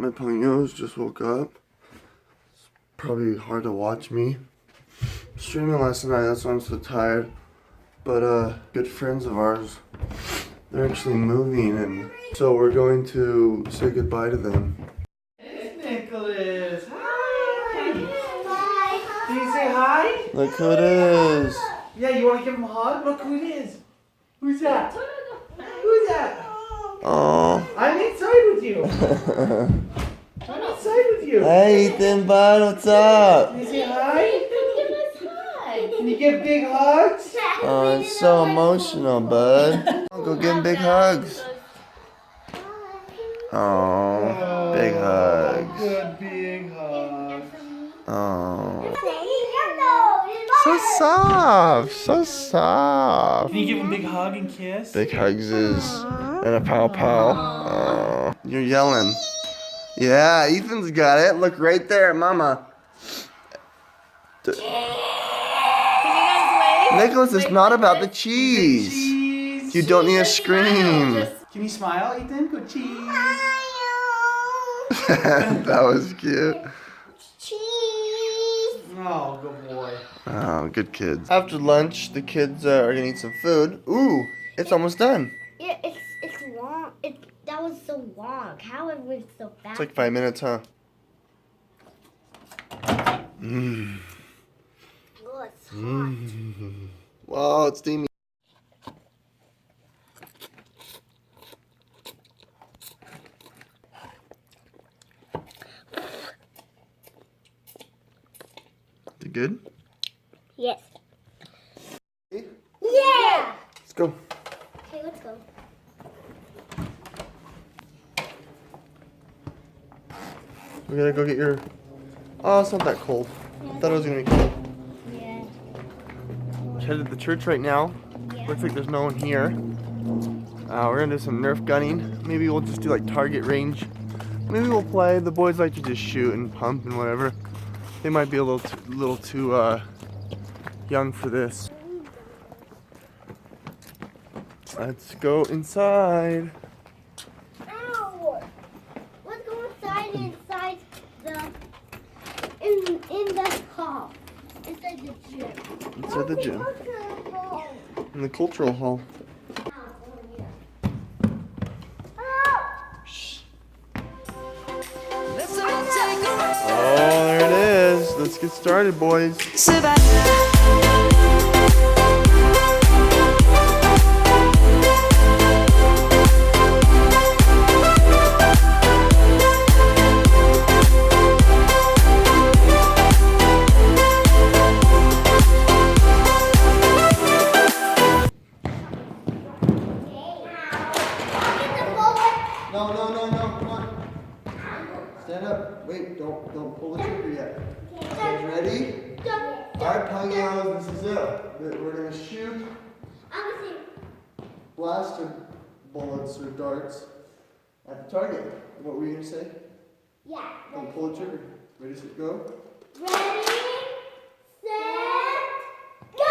my ponios just woke up. It's probably hard to watch me streaming last night, that's why I'm so tired. But good friends of ours, they're actually moving, and so we're going to say goodbye to them. Hey, Nicholas. Hi. Can you say hi? Look who it is. Yeah, you want to give him a hug? Look who it is. Who's that? Who's that? Oh. I'm inside with you. I'm inside with you. Hey Ethan, bud, what's up? Can you say hi? Can you give big hugs? Oh, it's so emotional, bud. I'll go give him big hugs. Oh, big hugs. Good big hugs. Oh. So soft, so soft. Can you give him a big hug and kiss? Big hugs and a pow pow. Oh, you're yelling. Yeah, Ethan's got it. Look right there, Mama. Nicholas, it's not about the cheese. Cheese. You don't need to scream. Can you smile, Ethan? Good cheese. That was cute. Oh, good boy. Oh, good kids. After lunch, the kids are gonna eat some food. Ooh, it's almost done. Yeah, it's long. That was so long. How it went so fast? It's like 5 minutes, huh? Mmm. Oh, it's hot. Wow, it's steamy. Is it good? Yes. Hey, Yeah. let's go. Okay, let's go. We gotta go get your... Oh, it's not that cold. I thought it was gonna be cold. Yeah. Headed to the church right now. Yeah. Looks like there's no one here. We're gonna do some Nerf gunning. Maybe we'll just do like target range. Maybe we'll play. The boys like to just shoot and pump and whatever. They might be a little too young for this. Let's go inside. Ow! Let's go inside in the hall. Inside the gym. Inside the gym. In the cultural hall. Oh, there it is. Let's get started, boys. No, come on. Stand up. Wait, don't pull the trigger yet. You guys ready? Alright, Ponios, this is it. We're gonna shoot blaster bullets or darts at the target. What were you gonna say? Yeah. Don't pull the trigger. Ready, set, go. Ready, set, go!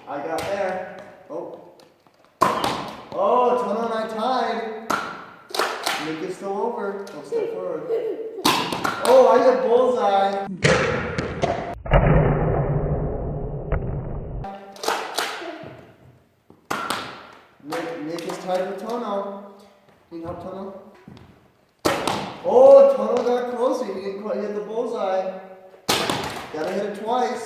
I got there. Oh, Tono and I tied. Make it still over. Don't step forward. Oh, I got bullseye. Nick is tied with Tono. Can you help Tono? Oh, Tono got closer. He didn't quite hit the bullseye. Gotta hit it twice.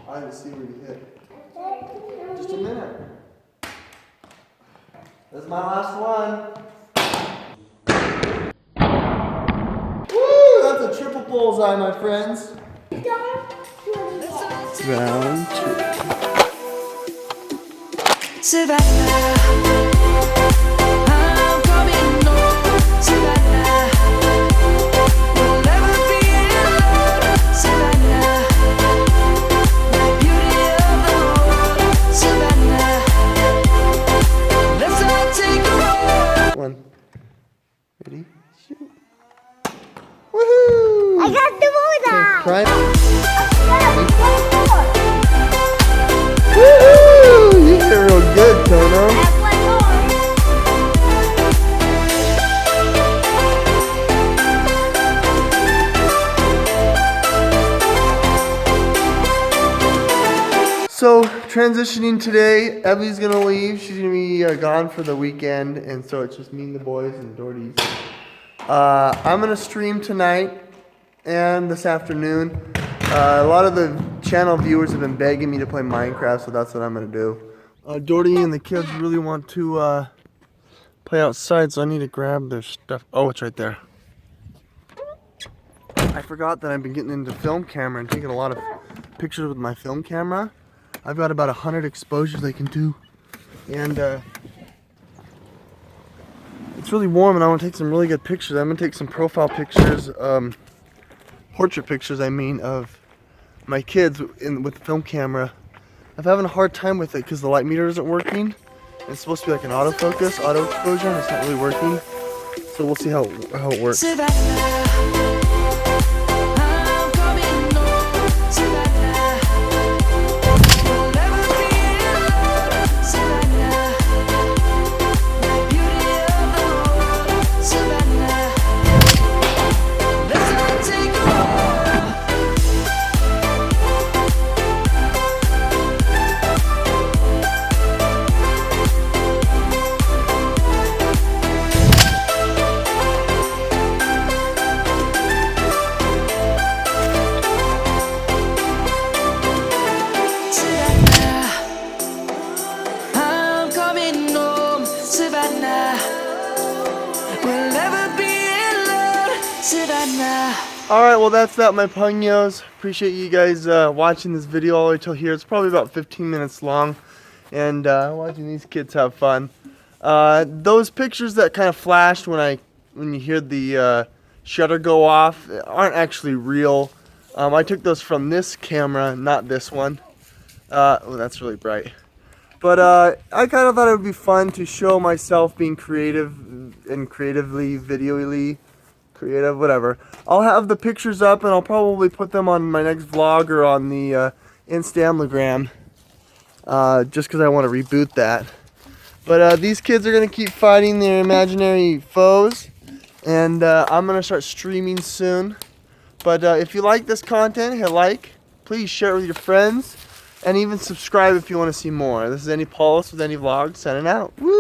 I didn't see where you hit. Just a minute. That's my last one. Woo! That's a triple bullseye, my friends. Round 2. Savannah. Ready? Shoot. Woohoo! I got the bullseye! Prime. Woohoo! You did real good, Tono. I have one more. so transitioning today, Evie's gonna leave. She's gonna be gone for the weekend, and so it's just me and the boys and Doherty's. I'm gonna stream tonight and this afternoon. A lot of the channel viewers have been begging me to play Minecraft, so that's what I'm gonna do. Doherty and the kids really want to play outside, so I need to grab their stuff. Oh, it's right there. I forgot that I've been getting into film camera and taking a lot of pictures with my film camera. I've got about 100 exposures I can do, and it's really warm and I want to take some really good pictures. I'm going to take some profile pictures, portrait pictures I mean, of my kids with the film camera. I'm having a hard time with it because the light meter isn't working. It's supposed to be like an autofocus, auto exposure, and it's not really working. So we'll see how it works. Alright, well that's that, my pugnos. Appreciate you guys watching this video all the way till here. It's probably about 15 minutes long, and watching these kids have fun. Those pictures that kind of flashed when you hear the shutter go off aren't actually real. I took those from this camera, not this one. Oh, that's really bright. But I kind of thought it would be fun to show myself being creative and creatively, videoly creative, whatever. I'll have the pictures up and I'll probably put them on my next vlog or on the Instagram, just because I want to reboot that. But these kids are going to keep fighting their imaginary foes, and I'm going to start streaming soon. But if you like this content, hit like, please share it with your friends, and even subscribe if you want to see more. This is Andy Paulus with Any Vlogs, signing out. Woo!